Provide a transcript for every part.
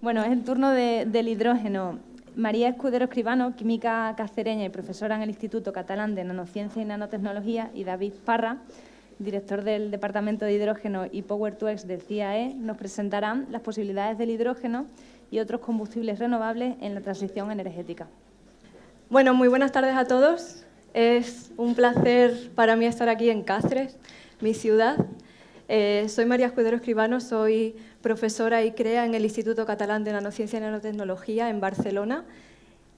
Bueno, es el turno del hidrógeno. María Escudero Escribano, química cacereña y profesora en el Instituto Catalán de Nanociencia y Nanotecnología, y David Parra, director del Departamento de Hidrógeno y Power2X del CIAE, nos presentarán las posibilidades del hidrógeno y otros combustibles renovables en la transición energética. Bueno, muy buenas tardes a todos. Es un placer para mí estar aquí en Cáceres, mi ciudad. Soy María Escudero Escribano, soy profesora y CREA en el Instituto Catalán de Nanociencia y Nanotecnología en Barcelona.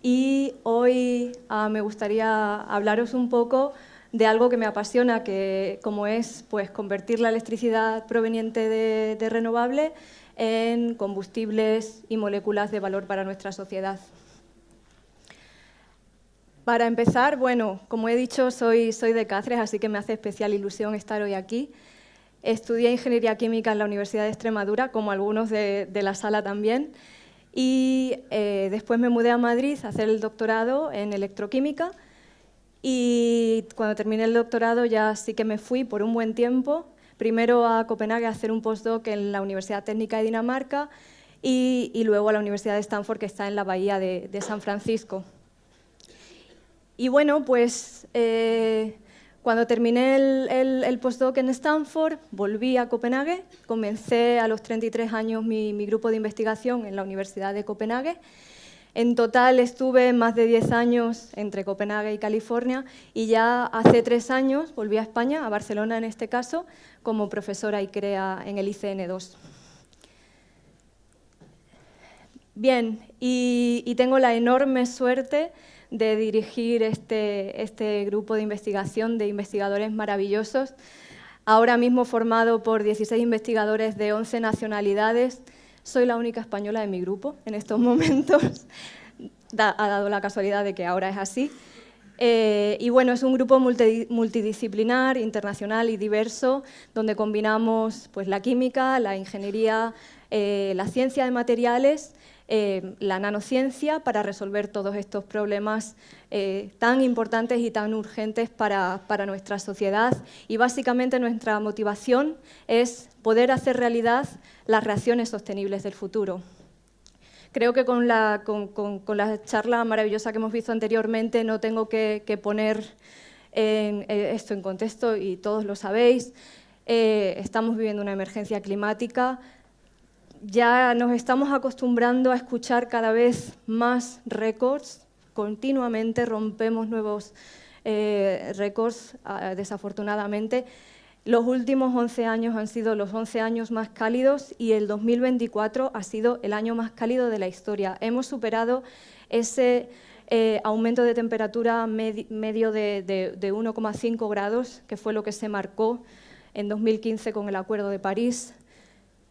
Y hoy me gustaría hablaros un poco de algo que me apasiona, que como es pues, convertir la electricidad proveniente de renovables en combustibles y moléculas de valor para nuestra sociedad. Para empezar, bueno, como he dicho, soy de Cáceres, así que me hace especial ilusión estar hoy aquí. Estudié Ingeniería Química en la Universidad de Extremadura, como algunos de la sala también, y después me mudé a Madrid a hacer el doctorado en Electroquímica, y cuando terminé el doctorado ya sí que me fui por un buen tiempo, primero a Copenhague a hacer un postdoc en la Universidad Técnica de Dinamarca y luego a la Universidad de Stanford, que está en la bahía de San Francisco. Y bueno, pues cuando terminé el postdoc en Stanford, volví a Copenhague, comencé a los 33 años mi grupo de investigación en la Universidad de Copenhague. En total estuve más de 10 años entre Copenhague y California y ya hace 3 años volví a España, a Barcelona en este caso, como profesora y CREA en el ICN2. Bien, y tengo la enorme suerte de dirigir este grupo de investigación de investigadores maravillosos, ahora mismo formado por 16 investigadores de 11 nacionalidades. Soy la única española de mi grupo en estos momentos, ha dado la casualidad de que ahora es así. Y bueno, es un grupo multidisciplinar, internacional y diverso, donde combinamos pues, la química, la ingeniería, la ciencia de materiales, la nanociencia para resolver todos estos problemas tan importantes y tan urgentes para nuestra sociedad. Y básicamente nuestra motivación es poder hacer realidad las reacciones sostenibles del futuro. Creo que con la charla maravillosa que hemos visto anteriormente no tengo que poner esto en contexto y todos lo sabéis. Estamos viviendo una emergencia climática. Ya nos estamos acostumbrando a escuchar cada vez más récords, continuamente rompemos nuevos récords, desafortunadamente. Los últimos 11 años han sido los 11 años más cálidos y el 2024 ha sido el año más cálido de la historia. Hemos superado ese aumento de temperatura medio de 1,5 grados, que fue lo que se marcó en 2015 con el Acuerdo de París.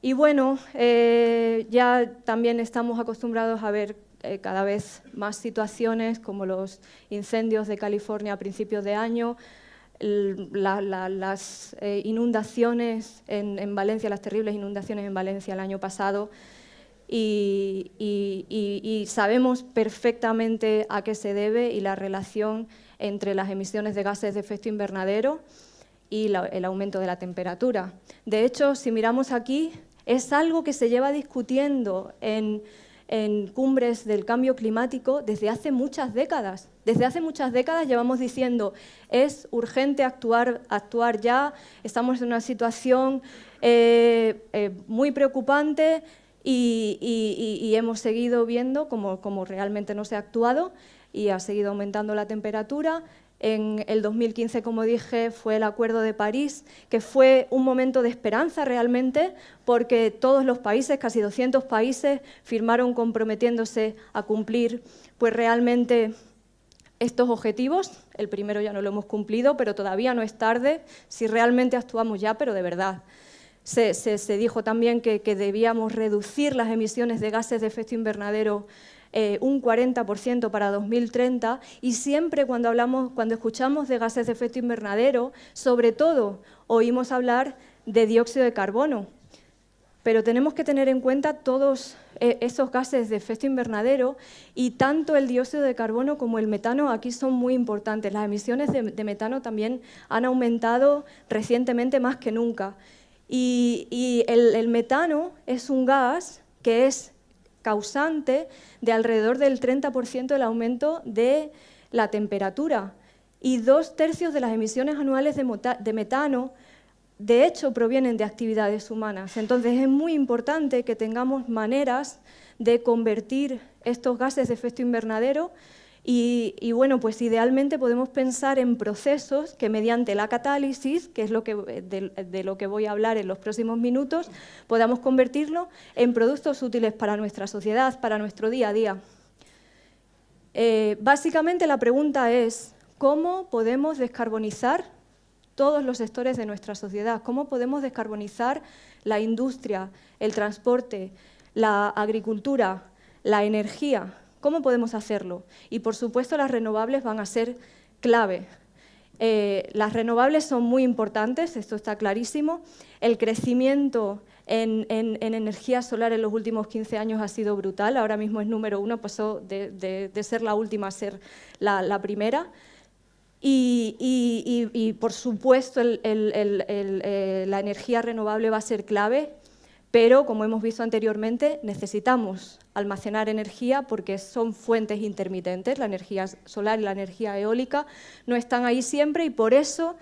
Y bueno, ya también estamos acostumbrados a ver cada vez más situaciones como los incendios de California a principios de año, las inundaciones en Valencia, las terribles inundaciones en Valencia el año pasado, y sabemos perfectamente a qué se debe y la relación entre las emisiones de gases de efecto invernadero y el aumento de la temperatura. De hecho, si miramos aquí, es algo que se lleva discutiendo en cumbres del cambio climático desde hace muchas décadas. Desde hace muchas décadas llevamos diciendo es urgente actuar ya, estamos en una situación muy preocupante y hemos seguido viendo como realmente no se ha actuado y ha seguido aumentando la temperatura. En el 2015, como dije, fue el Acuerdo de París, que fue un momento de esperanza realmente, porque todos los países, casi 200 países, firmaron comprometiéndose a cumplir pues, realmente estos objetivos. El primero ya no lo hemos cumplido, pero todavía no es tarde si realmente actuamos ya, pero de verdad. Se dijo también que debíamos reducir las emisiones de gases de efecto invernadero un 40% para 2030, y siempre cuando escuchamos de gases de efecto invernadero, sobre todo oímos hablar de dióxido de carbono, pero tenemos que tener en cuenta todos esos gases de efecto invernadero, y tanto el dióxido de carbono como el metano aquí son muy importantes. Las emisiones de metano también han aumentado recientemente más que nunca, y el metano es un gas que es causante de alrededor del 30% del aumento de la temperatura y 2/3 de las emisiones anuales de metano, de hecho, provienen de actividades humanas. Entonces, es muy importante que tengamos maneras de convertir estos gases de efecto invernadero y bueno, pues idealmente podemos pensar en procesos que mediante la catálisis, que es de lo que voy a hablar en los próximos minutos, podamos convertirlo en productos útiles para nuestra sociedad, para nuestro día a día. Básicamente la pregunta es, ¿cómo podemos descarbonizar todos los sectores de nuestra sociedad? ¿Cómo podemos descarbonizar la industria, el transporte, la agricultura, la energía? ¿Cómo podemos hacerlo? Y, por supuesto, las renovables van a ser clave. Las renovables son muy importantes, esto está clarísimo. El crecimiento en energía solar en los últimos 15 años ha sido brutal. Ahora mismo es número 1, pasó de ser la última a ser la primera. Y por supuesto, la energía renovable va a ser clave, pero, como hemos visto anteriormente, necesitamos almacenar energía porque son fuentes intermitentes. La energía solar y la energía eólica no están ahí siempre y por eso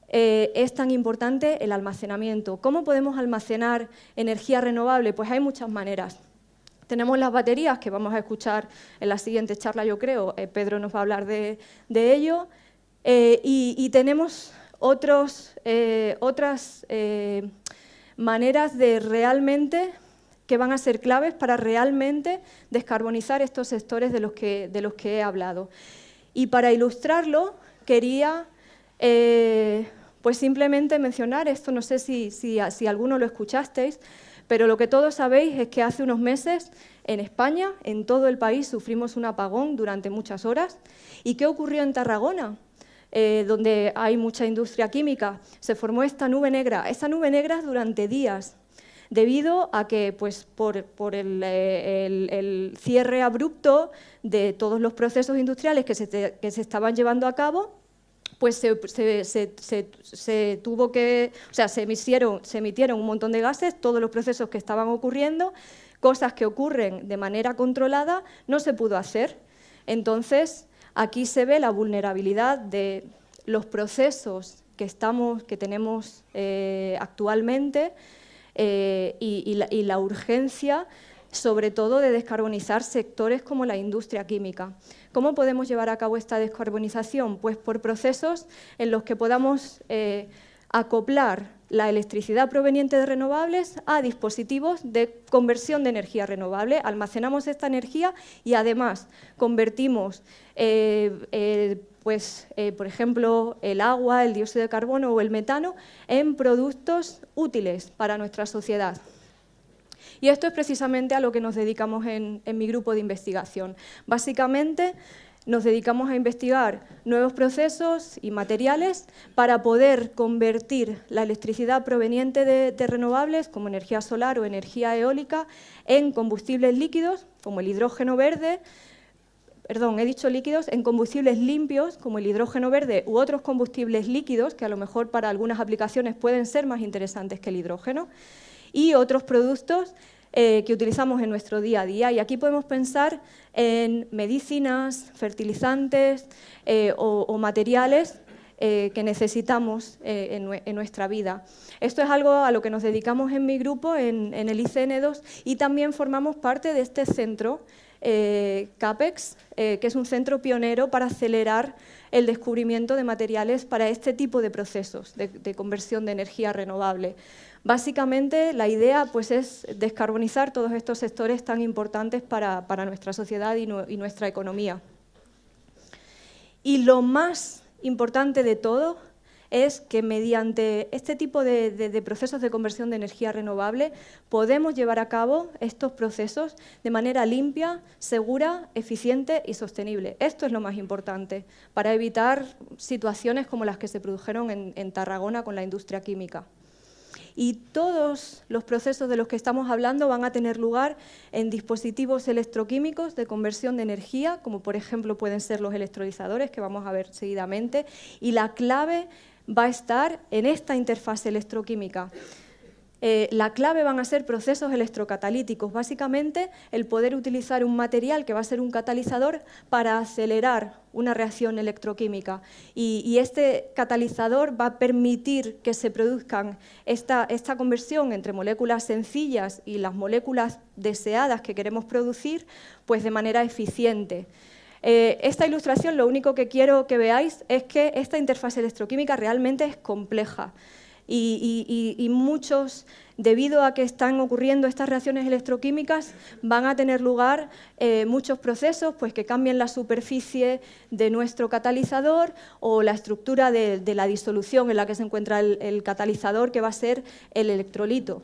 es tan importante el almacenamiento. ¿Cómo podemos almacenar energía renovable? Pues hay muchas maneras. Tenemos las baterías, que vamos a escuchar en la siguiente charla, yo creo. Pedro nos va a hablar de ello. Y tenemos otras maneras de realmente que van a ser claves para realmente descarbonizar estos sectores de los que he hablado. Y para ilustrarlo, quería pues simplemente mencionar esto, no sé si alguno lo escuchasteis, pero lo que todos sabéis es que hace unos meses en España, en todo el país, sufrimos un apagón durante muchas horas. ¿Y qué ocurrió en Tarragona? Donde hay mucha industria química, se formó esta nube negra. Esta nube negra durante días, debido a que, pues, por el cierre abrupto de todos los procesos industriales que se estaban llevando a cabo, pues se emitieron un montón de gases, todos los procesos que estaban ocurriendo, cosas que ocurren de manera controlada, no se pudo hacer. Entonces, aquí se ve la vulnerabilidad de los procesos que tenemos actualmente y la urgencia, sobre todo, de descarbonizar sectores como la industria química. ¿Cómo podemos llevar a cabo esta descarbonización? Pues por procesos en los que podamos acoplar la electricidad proveniente de renovables a dispositivos de conversión de energía renovable. Almacenamos esta energía y además convertimos, por ejemplo, el agua, el dióxido de carbono o el metano en productos útiles para nuestra sociedad. Y esto es precisamente a lo que nos dedicamos en mi grupo de investigación. Básicamente, nos dedicamos a investigar nuevos procesos y materiales para poder convertir la electricidad proveniente de renovables, como energía solar o energía eólica, en combustibles líquidos, como el hidrógeno verde, en combustibles limpios, como el hidrógeno verde u otros combustibles líquidos, que a lo mejor para algunas aplicaciones pueden ser más interesantes que el hidrógeno, y otros productos que utilizamos en nuestro día a día. Y aquí podemos pensar en medicinas, fertilizantes o materiales que necesitamos en nuestra vida. Esto es algo a lo que nos dedicamos en mi grupo, en el ICN2, y también formamos parte de este centro, CAPEX, que es un centro pionero para acelerar el descubrimiento de materiales para este tipo de procesos de conversión de energía renovable. Básicamente, la idea, pues, es descarbonizar todos estos sectores tan importantes para nuestra sociedad y nuestra economía. Y lo más importante de todo es que mediante este tipo de procesos de conversión de energía renovable podemos llevar a cabo estos procesos de manera limpia, segura, eficiente y sostenible. Esto es lo más importante para evitar situaciones como las que se produjeron en Tarragona con la industria química. Y todos los procesos de los que estamos hablando van a tener lugar en dispositivos electroquímicos de conversión de energía, como por ejemplo pueden ser los electrolizadores, que vamos a ver seguidamente, y la clave va a estar en esta interfaz electroquímica. La clave van a ser procesos electrocatalíticos, básicamente el poder utilizar un material que va a ser un catalizador para acelerar una reacción electroquímica. Y este catalizador va a permitir que se produzcan esta conversión entre moléculas sencillas y las moléculas deseadas que queremos producir, pues de manera eficiente. Esta ilustración, lo único que quiero que veáis es que esta interfaz electroquímica realmente es compleja. Y muchos, debido a que están ocurriendo estas reacciones electroquímicas, van a tener lugar muchos procesos pues, que cambien la superficie de nuestro catalizador o la estructura de la disolución en la que se encuentra el catalizador, que va a ser el electrolito.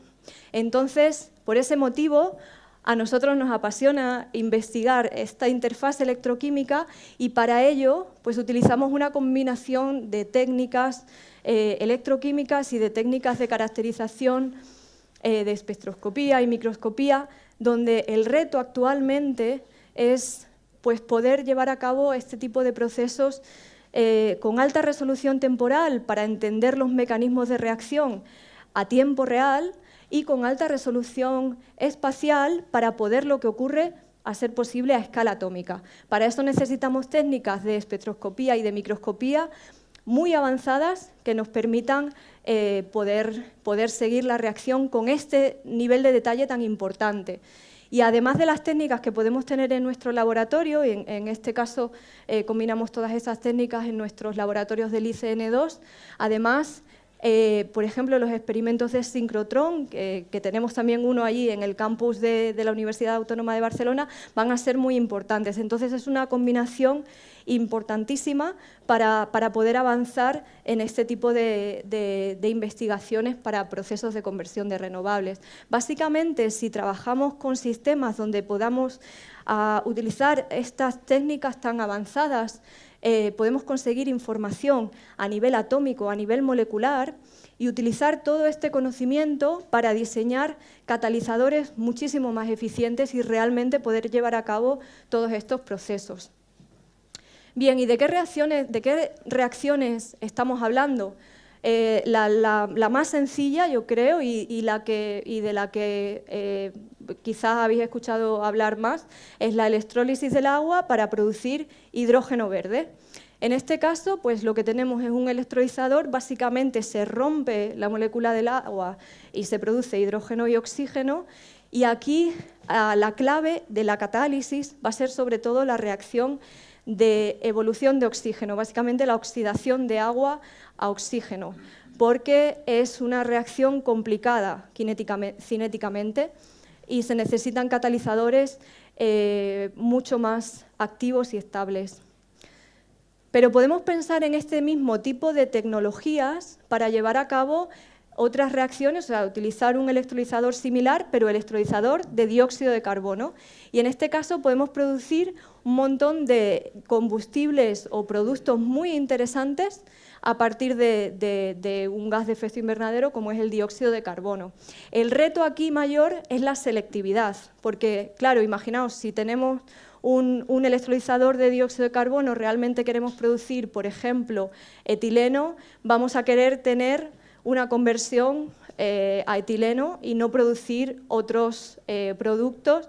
Entonces, por ese motivo, a nosotros nos apasiona investigar esta interfaz electroquímica y para ello pues, utilizamos una combinación de técnicas electroquímicas y de técnicas de caracterización de espectroscopía y microscopía, donde el reto actualmente es pues, poder llevar a cabo este tipo de procesos con alta resolución temporal para entender los mecanismos de reacción a tiempo real y con alta resolución espacial para poder lo que ocurre a ser posible a escala atómica. Para eso necesitamos técnicas de espectroscopía y de microscopía muy avanzadas que nos permitan poder seguir la reacción con este nivel de detalle tan importante. Y además de las técnicas que podemos tener en nuestro laboratorio, y en este caso combinamos todas esas técnicas en nuestros laboratorios del ICN2, además, por ejemplo, los experimentos de sincrotrón, que tenemos también uno allí en el campus de la Universidad Autónoma de Barcelona, van a ser muy importantes. Entonces, es una combinación importantísima para poder avanzar en este tipo de investigaciones para procesos de conversión de renovables. Básicamente, si trabajamos con sistemas donde podamos utilizar estas técnicas tan avanzadas, podemos conseguir información a nivel atómico, a nivel molecular y utilizar todo este conocimiento para diseñar catalizadores muchísimo más eficientes y realmente poder llevar a cabo todos estos procesos. Bien, ¿y de qué reacciones estamos hablando? La más sencilla, yo creo, y de la que quizás habéis escuchado hablar más, es la electrólisis del agua para producir hidrógeno verde. En este caso, pues lo que tenemos es un electrolizador, básicamente se rompe la molécula del agua y se produce hidrógeno y oxígeno, y aquí la clave de la catálisis va a ser sobre todo la reacción de evolución de oxígeno, básicamente la oxidación de agua a oxígeno, porque es una reacción complicada cinéticamente y se necesitan catalizadores mucho más activos y estables. Pero podemos pensar en este mismo tipo de tecnologías para llevar a cabo otras reacciones, o sea, utilizar un electrolizador similar, pero electrolizador de dióxido de carbono. Y en este caso podemos producir un montón de combustibles o productos muy interesantes a partir de un gas de efecto invernadero como es el dióxido de carbono. El reto aquí mayor es la selectividad, porque, claro, imaginaos, si tenemos un electrolizador de dióxido de carbono, realmente queremos producir, por ejemplo, etileno, vamos a querer tener una conversión a etileno y no producir otros productos.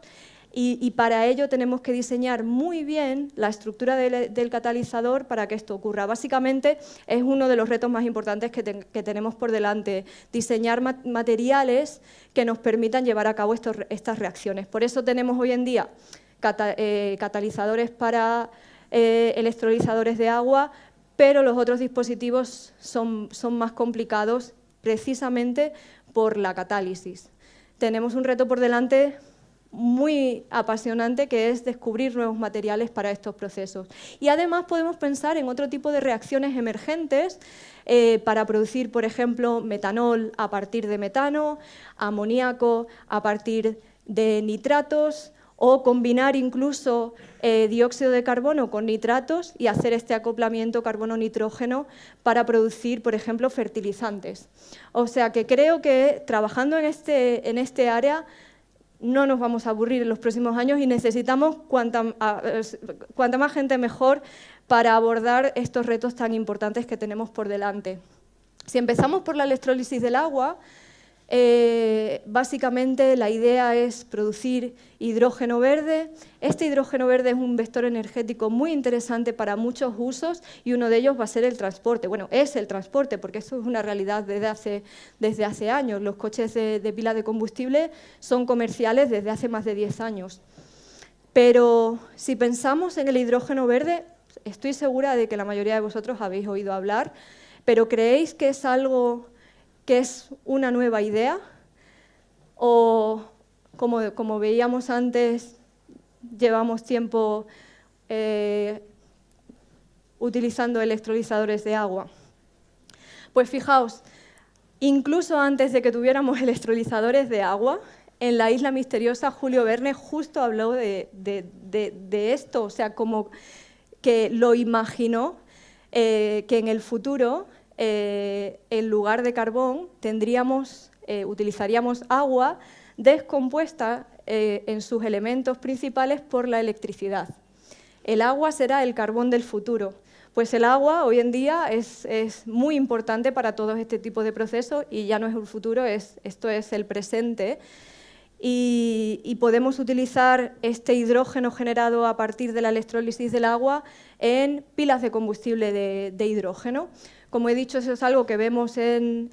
Y para ello tenemos que diseñar muy bien la estructura del catalizador para que esto ocurra. Básicamente es uno de los retos más importantes que tenemos por delante, diseñar materiales que nos permitan llevar a cabo estas reacciones. Por eso tenemos hoy en día catalizadores para electrolizadores de agua, pero los otros dispositivos son más complicados precisamente por la catálisis. Tenemos un reto por delante muy apasionante, que es descubrir nuevos materiales para estos procesos. Y además podemos pensar en otro tipo de reacciones emergentes para producir, por ejemplo, metanol a partir de metano, amoníaco a partir de nitratos, o combinar incluso dióxido de carbono con nitratos y hacer este acoplamiento carbono-nitrógeno para producir, por ejemplo, fertilizantes. O sea que creo que trabajando en este área no nos vamos a aburrir en los próximos años y necesitamos cuanta más gente mejor para abordar estos retos tan importantes que tenemos por delante. Si empezamos por la electrólisis del agua, Básicamente la idea es producir hidrógeno verde. Este hidrógeno verde es un vector energético muy interesante para muchos usos y uno de ellos va a ser el transporte. Bueno, es el transporte, porque eso es una realidad desde hace años. Los coches de pila de combustible son comerciales desde hace más de 10 años. Pero si pensamos en el hidrógeno verde, estoy segura de que la mayoría de vosotros habéis oído hablar, pero ¿creéis que es algo que es una nueva idea? O, como veíamos antes, llevamos tiempo utilizando electrolizadores de agua. Pues fijaos, incluso antes de que tuviéramos electrolizadores de agua, en La isla misteriosa Julio Verne justo habló de esto, o sea, como que lo imaginó, que en el futuro, en lugar de carbón, utilizaríamos agua descompuesta en sus elementos principales por la electricidad. El agua será el carbón del futuro. Pues el agua hoy en día es muy importante para todo este tipo de procesos y ya no es el futuro, esto es el presente. Y podemos utilizar este hidrógeno generado a partir de la electrólisis del agua en pilas de combustible de hidrógeno. Como he dicho, eso es algo que vemos que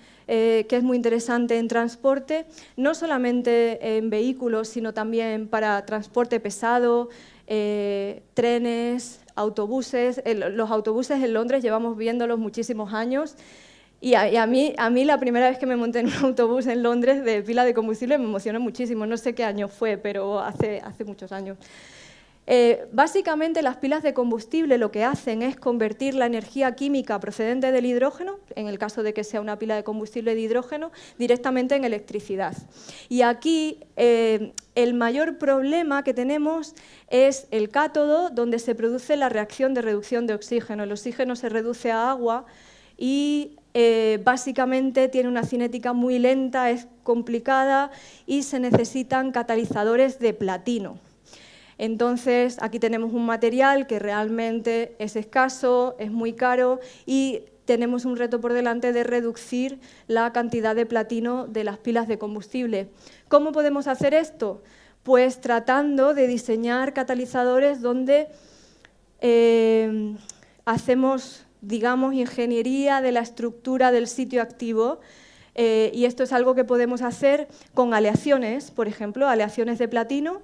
es muy interesante en transporte, no solamente en vehículos, sino también para transporte pesado, trenes, autobuses. Los autobuses en Londres llevamos viéndolos muchísimos años. Y a mí la primera vez que me monté en un autobús en Londres de pila de combustible me emocionó muchísimo. No sé qué año fue, pero hace muchos años. Básicamente las pilas de combustible lo que hacen es convertir la energía química procedente del hidrógeno, en el caso de que sea una pila de combustible de hidrógeno, directamente en electricidad. Y aquí el mayor problema que tenemos es el cátodo, donde se produce la reacción de reducción de oxígeno. El oxígeno se reduce a agua y básicamente tiene una cinética muy lenta, es complicada y se necesitan catalizadores de platino. Entonces, aquí tenemos un material que realmente es escaso, es muy caro y tenemos un reto por delante de reducir la cantidad de platino de las pilas de combustible. ¿Cómo podemos hacer esto? Pues tratando de diseñar catalizadores donde hacemos, digamos, ingeniería de la estructura del sitio activo, y esto es algo que podemos hacer con aleaciones, por ejemplo, aleaciones de platino.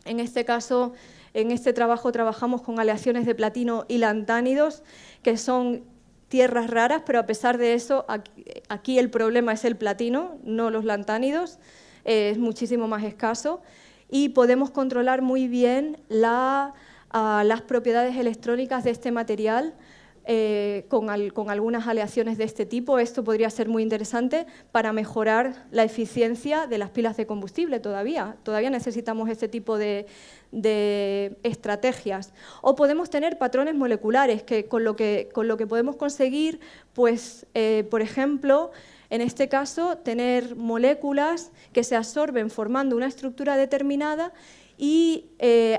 En este caso, en este trabajo trabajamos con aleaciones de platino y lantánidos, que son tierras raras, pero a pesar de eso, aquí el problema es el platino, no los lantánidos, es muchísimo más escaso, y podemos controlar muy bien las propiedades electrónicas de este material con algunas aleaciones de este tipo. Esto podría ser muy interesante para mejorar la eficiencia de las pilas de combustible todavía. Todavía necesitamos este tipo de estrategias. O podemos tener patrones moleculares, que con lo que podemos conseguir, pues, por ejemplo, en este caso, tener moléculas que se absorben formando una estructura determinada y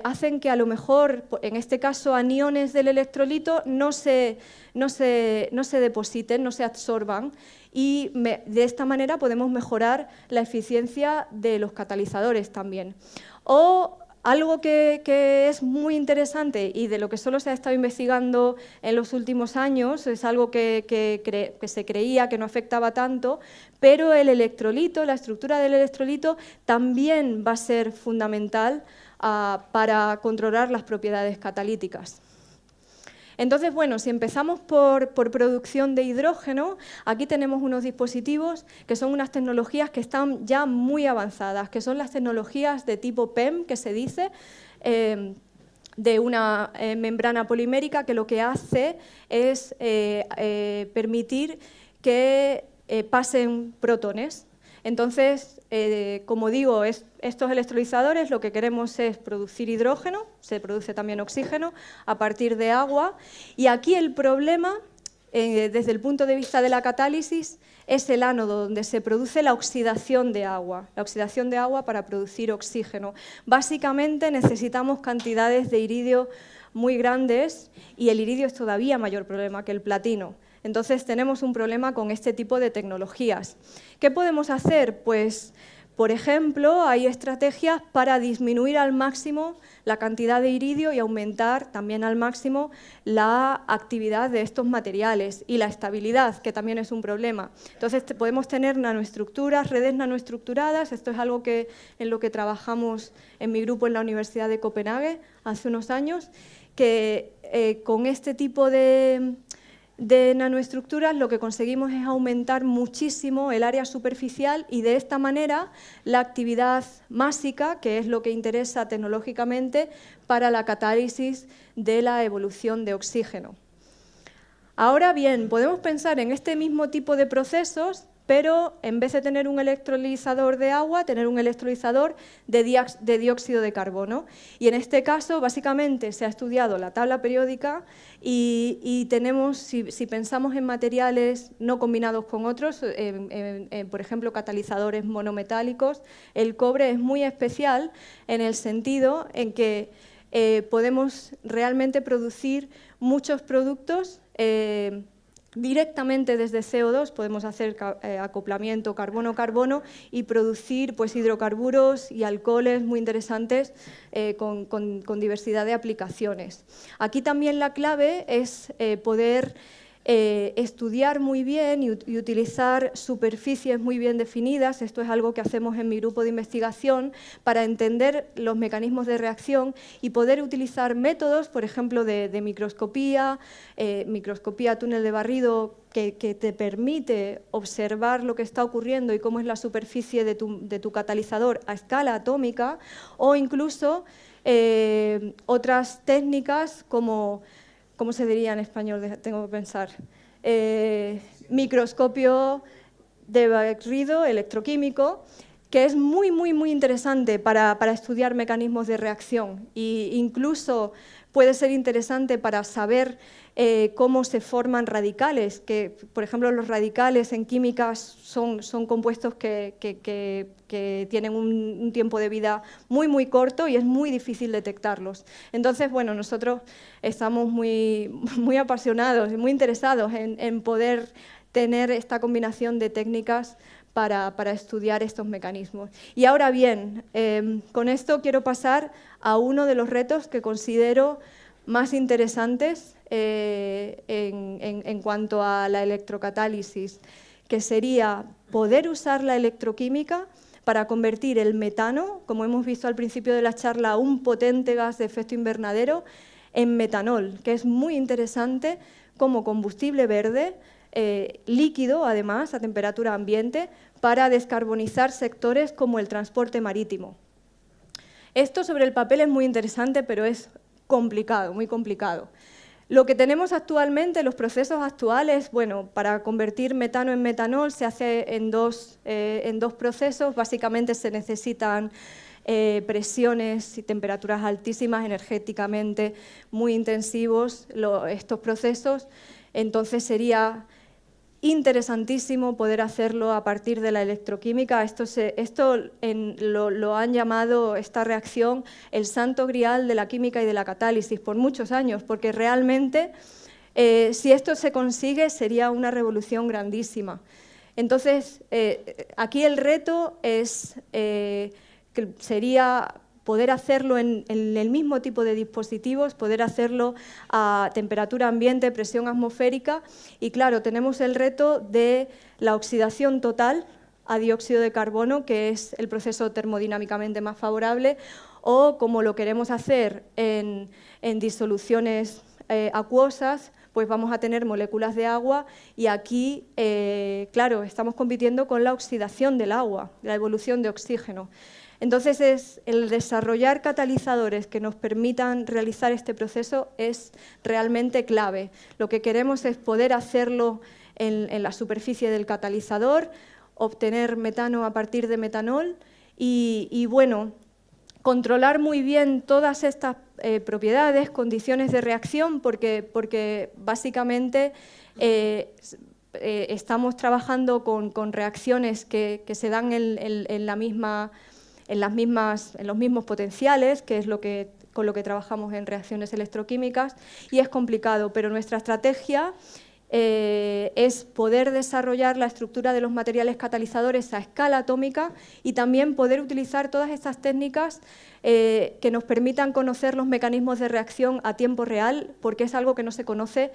hacen que a lo mejor, en este caso, aniones del electrolito no se depositen, no se absorban, y de esta manera podemos mejorar la eficiencia de los catalizadores también. O algo que es muy interesante y de lo que solo se ha estado investigando en los últimos años, es algo que se creía que no afectaba tanto, pero el electrolito, la estructura del electrolito también va a ser fundamental para controlar las propiedades catalíticas. Entonces, bueno, si empezamos por producción de hidrógeno, aquí tenemos unos dispositivos que son unas tecnologías que están ya muy avanzadas, que son las tecnologías de tipo PEM, que se dice, de una membrana polimérica, que lo que hace es permitir que pasen protones. Entonces, como digo, estos electrolizadores lo que queremos es producir hidrógeno, se produce también oxígeno a partir de agua, y aquí el problema, desde el punto de vista de la catálisis, es el ánodo, donde se produce la oxidación de agua para producir oxígeno. Básicamente necesitamos cantidades de iridio muy grandes, y el iridio es todavía mayor problema que el platino. Entonces tenemos un problema con este tipo de tecnologías. ¿Qué podemos hacer? Pues, por ejemplo, hay estrategias para disminuir al máximo la cantidad de iridio y aumentar también al máximo la actividad de estos materiales y la estabilidad, que también es un problema. Entonces podemos tener nanoestructuras, redes nanoestructuradas, esto es algo en lo que trabajamos en mi grupo en la Universidad de Copenhague hace unos años, que con este tipo de nanoestructuras lo que conseguimos es aumentar muchísimo el área superficial y de esta manera la actividad másica, que es lo que interesa tecnológicamente para la catálisis de la evolución de oxígeno. Ahora bien, podemos pensar en este mismo tipo de procesos, pero en vez de tener un electrolizador de agua, tener un electrolizador de dióxido de carbono. Y en este caso, básicamente, se ha estudiado la tabla periódica y tenemos, si pensamos en materiales no combinados con otros, por ejemplo, catalizadores monometálicos, el cobre es muy especial en el sentido en que podemos realmente producir muchos productos directamente desde CO2, podemos hacer acoplamiento carbono-carbono y producir pues, hidrocarburos y alcoholes muy interesantes con diversidad de aplicaciones. Aquí también la clave es poder estudiar muy bien y utilizar superficies muy bien definidas. Esto es algo que hacemos en mi grupo de investigación para entender los mecanismos de reacción y poder utilizar métodos, por ejemplo, de microscopía, microscopía túnel de barrido, que te permite observar lo que está ocurriendo y cómo es la superficie de tu catalizador a escala atómica, o incluso otras técnicas como... ¿Cómo se diría en español? Tengo que pensar. Microscopio de barrido electroquímico, que es muy, muy, muy interesante para estudiar mecanismos de reacción e incluso puede ser interesante para saber cómo se forman radicales, que, por ejemplo, los radicales en química son compuestos que tienen un tiempo de vida muy, muy corto y es muy difícil detectarlos. Entonces, bueno, nosotros estamos muy, muy apasionados y muy interesados en poder tener esta combinación de técnicas para estudiar estos mecanismos. Y ahora bien, con esto quiero pasar a uno de los retos que considero más interesantes en cuanto a la electrocatálisis, que sería poder usar la electroquímica para convertir el metano, como hemos visto al principio de la charla, un potente gas de efecto invernadero, en metanol, que es muy interesante como combustible verde, líquido, además, a temperatura ambiente, para descarbonizar sectores como el transporte marítimo. Esto sobre el papel es muy interesante, pero es complicado, muy complicado. Lo que tenemos actualmente, los procesos actuales, bueno, para convertir metano en metanol se hace en dos procesos. Básicamente se necesitan presiones y temperaturas altísimas, energéticamente muy intensivos estos procesos. Entonces sería interesantísimo poder hacerlo a partir de la electroquímica. Esto lo han llamado, esta reacción, el santo grial de la química y de la catálisis por muchos años, porque realmente si esto se consigue sería una revolución grandísima. Entonces, aquí el reto sería poder hacerlo en el mismo tipo de dispositivos, poder hacerlo a temperatura ambiente, presión atmosférica, y claro, tenemos el reto de la oxidación total a dióxido de carbono, que es el proceso termodinámicamente más favorable, o como lo queremos hacer en disoluciones acuosas, pues vamos a tener moléculas de agua y aquí, claro, estamos compitiendo con la oxidación del agua, la evolución de oxígeno. Entonces, el desarrollar catalizadores que nos permitan realizar este proceso es realmente clave. Lo que queremos es poder hacerlo en la superficie del catalizador, obtener metano a partir de metanol y bueno, controlar muy bien todas estas propiedades, condiciones de reacción, porque básicamente estamos trabajando con reacciones que se dan en los mismos potenciales, que es con lo que trabajamos en reacciones electroquímicas, y es complicado, pero nuestra estrategia es poder desarrollar la estructura de los materiales catalizadores a escala atómica y también poder utilizar todas estas técnicas que nos permitan conocer los mecanismos de reacción a tiempo real, porque es algo que no se conoce.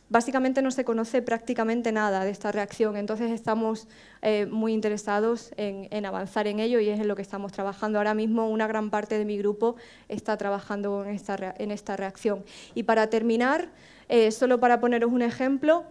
Básicamente no se conoce prácticamente nada de esta reacción, entonces estamos muy interesados en avanzar en ello y es en lo que estamos trabajando. Ahora mismo una gran parte de mi grupo está trabajando en esta reacción. Y para terminar, solo para poneros un ejemplo,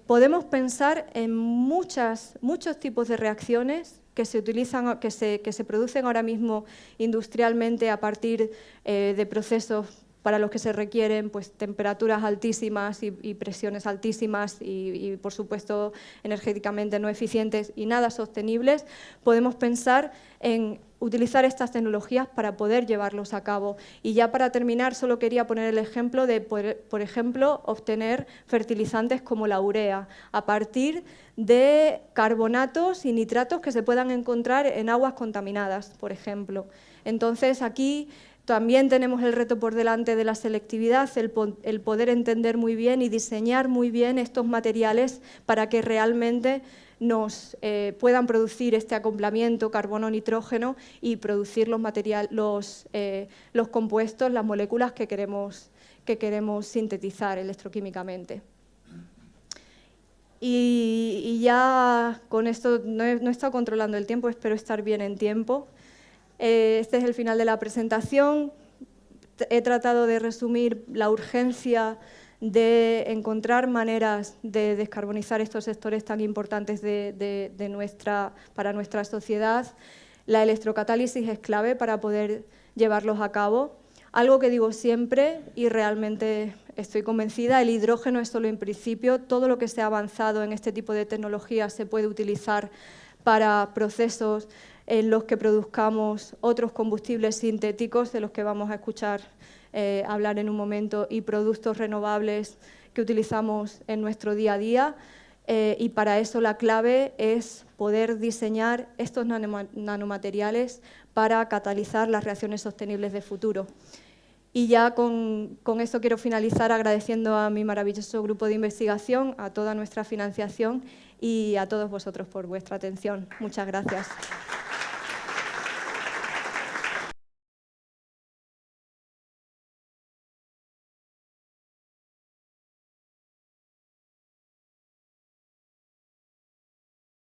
podemos pensar en muchos tipos de reacciones que se utilizan, que se producen ahora mismo industrialmente a partir de procesos para los que se requieren pues, temperaturas altísimas y presiones altísimas y, por supuesto, energéticamente no eficientes y nada sostenibles. Podemos pensar en utilizar estas tecnologías para poder llevarlos a cabo. Y ya para terminar, solo quería poner el ejemplo de, por ejemplo, obtener fertilizantes como la urea a partir de carbonatos y nitratos que se puedan encontrar en aguas contaminadas, por ejemplo. Entonces, aquí también tenemos el reto por delante de la selectividad, el poder entender muy bien y diseñar muy bien estos materiales para que realmente nos puedan producir este acoplamiento carbono-nitrógeno y producir los compuestos, las moléculas que queremos sintetizar electroquímicamente. Y ya con esto no he estado controlando el tiempo, espero estar bien en tiempo. Este es el final de la presentación. He tratado de resumir la urgencia de encontrar maneras de descarbonizar estos sectores tan importantes para nuestra sociedad. La electrocatálisis es clave para poder llevarlos a cabo. Algo que digo siempre y realmente estoy convencida, el hidrógeno es solo en principio. Todo lo que se ha avanzado en este tipo de tecnologías se puede utilizar para procesos en los que produzcamos otros combustibles sintéticos, de los que vamos a escuchar hablar en un momento, y productos renovables que utilizamos en nuestro día a día. Y para eso la clave es poder diseñar estos nanomateriales para catalizar las reacciones sostenibles de futuro. Y ya con esto quiero finalizar agradeciendo a mi maravilloso grupo de investigación, a toda nuestra financiación y a todos vosotros por vuestra atención. Muchas gracias.